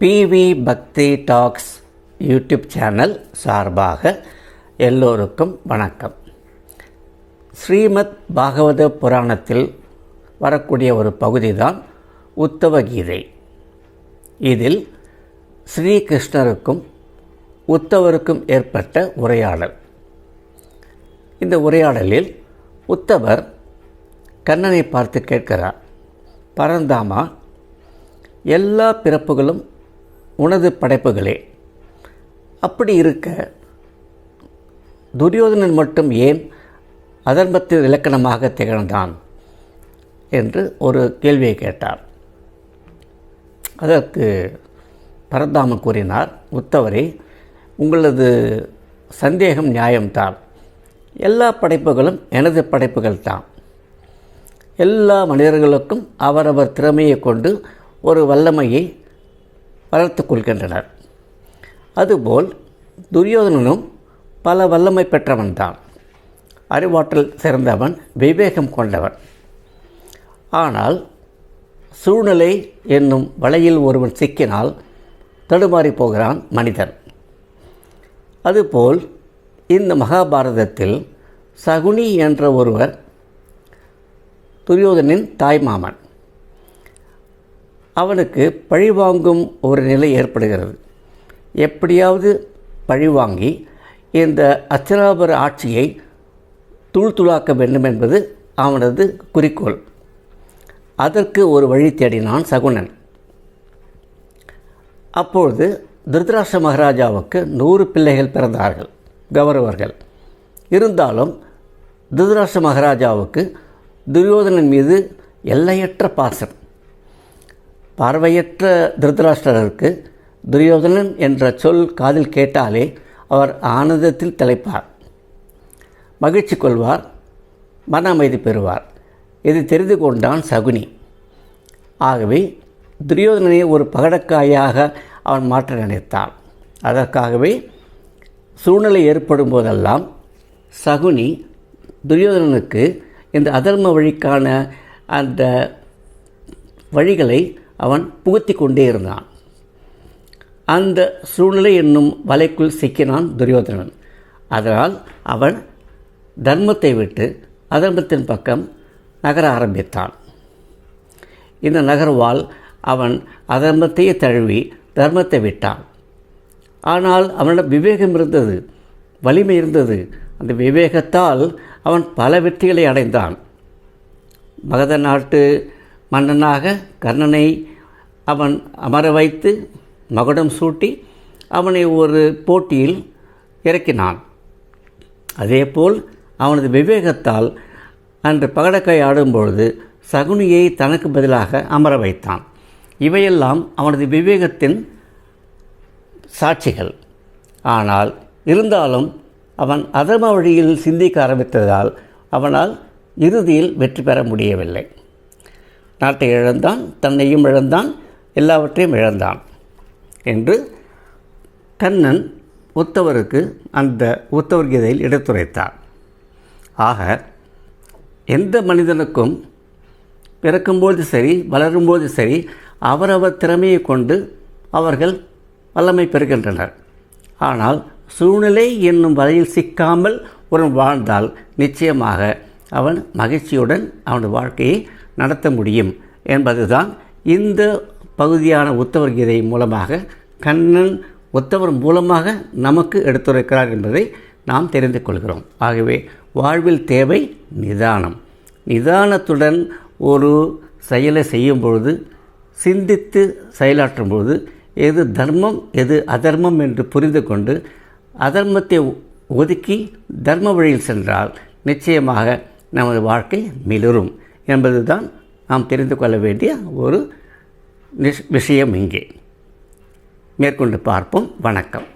PV பக்தி tax YouTube channel சார்பாக எல்லோருக்கும் வணக்கம். ஸ்ரீமத் பாகவத புராணத்தில் வரக்கூடிய ஒரு பகுதி தான் உத்தவ கீதை. இதில் ஸ்ரீகிருஷ்ணருக்கும் உத்தவருக்கும் ஏற்பட்ட உரையாடல். இந்த உரையாடலில் உத்தவர் கண்ணனை பார்த்து கேட்கிறார், பரந்தாமா, எல்லா பிறப்புகளும் உனது படைப்புகளே. அப்படி இருக்க துரியோதனன் மட்டும் ஏன் அதர்மத்தின் இலக்கணமாக திகழ்ந்தான் என்று ஒரு கேள்வியை கேட்டார். அதற்கு பரந்தாமன் கூறினார், உத்தவரே, உங்களது சந்தேகம் நியாயம்தான். எல்லா படைப்புகளும் எனது படைப்புகள் தான். எல்லா மனிதர்களுக்கும் அவரவர் திறமையை கொண்டு ஒரு வல்லமையை வளர்த்து கொள்கின்றனர். அதுபோல் துரியோதனனும் பல வல்லமை பெற்றவன்தான். அறிவாற்றல் சிறந்தவன், விவேகம் கொண்டவன். ஆனால் சூழ்நிலை என்னும் வலையில் ஒருவன் சிக்கினால் தடுமாறி போகிறான் மனிதன். அதுபோல் இந்த மகாபாரதத்தில் சகுனி என்ற ஒருவர் துரியோதனின் தாய்மாமன். அவனுக்கு பழிவாங்கும் ஒரு நிலை ஏற்படுகிறது. எப்படியாவது பழிவாங்கி இந்த அஸ்தினாபுர ஆட்சியை தூள்துளாக்க வேண்டும் என்பது அவனது குறிக்கோள். அதற்கு ஒரு வழி தேடினான் சகுனன். அப்பொழுது திருதராஷ்டிர மகாராஜாவுக்கு 100 பிள்ளைகள் பிறந்தார்கள், கௌரவர்கள். இருந்தாலும் திருதராஷ்டிர மகாராஜாவுக்கு துரியோதனன் மீது எல்லையற்ற பாசம். பார்வையற்ற திருதராஷ்டிரருக்கு துரியோதனன் என்ற சொல் காதில் கேட்டாலே அவர் ஆனந்தத்தில் திளைப்பார், மகிழ்ச்சி கொள்வார், மன அமைதி பெறுவார். இது தெரிந்து கொண்டான் சகுனி. ஆகவே துரியோதனனை ஒரு பகடக்காயாக அவன் மாற்ற நினைத்தான். அதற்காகவே சூழ்நிலை ஏற்படும் போதெல்லாம் சகுனி துரியோதனனுக்கு இந்த அதர்ம வழிக்கான அந்த வழிகளை அவன் புகுத்தி கொண்டே இருந்தான். அந்த சூழ்நிலை என்னும் வலைக்குள் சிக்கினான் துரியோதனன். அதனால் அவன் தர்மத்தை விட்டு அதர்மத்தின் பக்கம் நகர ஆரம்பித்தான். இந்த நகர்வால் அவன் அதர்மத்தையே தழுவி தர்மத்தை விட்டான். ஆனால் அவனிடம் விவேகம் இருந்தது, வலிமை இருந்தது. அந்த விவேகத்தால் அவன் பல வெற்றிகளை அடைந்தான். மகத நாட்டு மன்னனாக கர்ணனை அவன் அமர வைத்து மகுடம் சூட்டி அவனை ஒரு போட்டியில் இறக்கினான். அதேபோல் அவனது விவேகத்தால் அன்று பகடக்காய் ஆடும்பொழுது சகுனியை தனக்கு பதிலாக அமர வைத்தான். இவையெல்லாம் அவனது விவேகத்தின் சாட்சிகள். ஆனால் இருந்தாலும் அவன் அதர்ம வழியில் சிந்திக்க ஆரம்பித்ததால் அவனால் இறுதியில் வெற்றி பெற முடியவில்லை. நாட்டை இழந்தான், தன்னையும் இழந்தான், எல்லாவற்றையும் இழந்தான் என்று கண்ணன் உத்தவருக்கு அந்த உத்தவர் கீதையில் எடுத்துரைத்தார். ஆக எந்த மனிதனுக்கும் பிறக்கும்போது சரி, வளரும்போது சரி, அவரவர் திறமையை கொண்டு அவர்கள் வல்லமை பெறுகின்றனர். ஆனால் சூழ்நிலை என்னும் வலையில் சிக்காமல் ஒருவன் வாழ்ந்தால் நிச்சயமாக அவன் மகிழ்ச்சியுடன் அவனது வாழ்க்கையை நடத்த முடியும் என்பதுதான் இந்த பகுதியான உத்தவர் கீதை மூலமாக கண்ணன் உத்தவர் மூலமாக நமக்கு எடுத்துரைக்கிறார் என்பதை நாம் தெரிந்து கொள்கிறோம். ஆகவே வாழ்வில் தேவை நிதானம். நிதானத்துடன் ஒரு செயலை செய்யும் பொழுது, சிந்தித்து செயலாற்றும் பொழுது எது தர்மம் எது அதர்மம் என்று புரிந்து கொண்டு அதர்மத்தை ஒதுக்கி தர்ம வழியில் சென்றால் நிச்சயமாக நமது வாழ்க்கை மிளிரும் என்பதுதான் நாம் தெரிந்து கொள்ள வேண்டிய ஒரு விஷயம். இங்கே மேற்கொண்டு பார்ப்போம். வணக்கம்.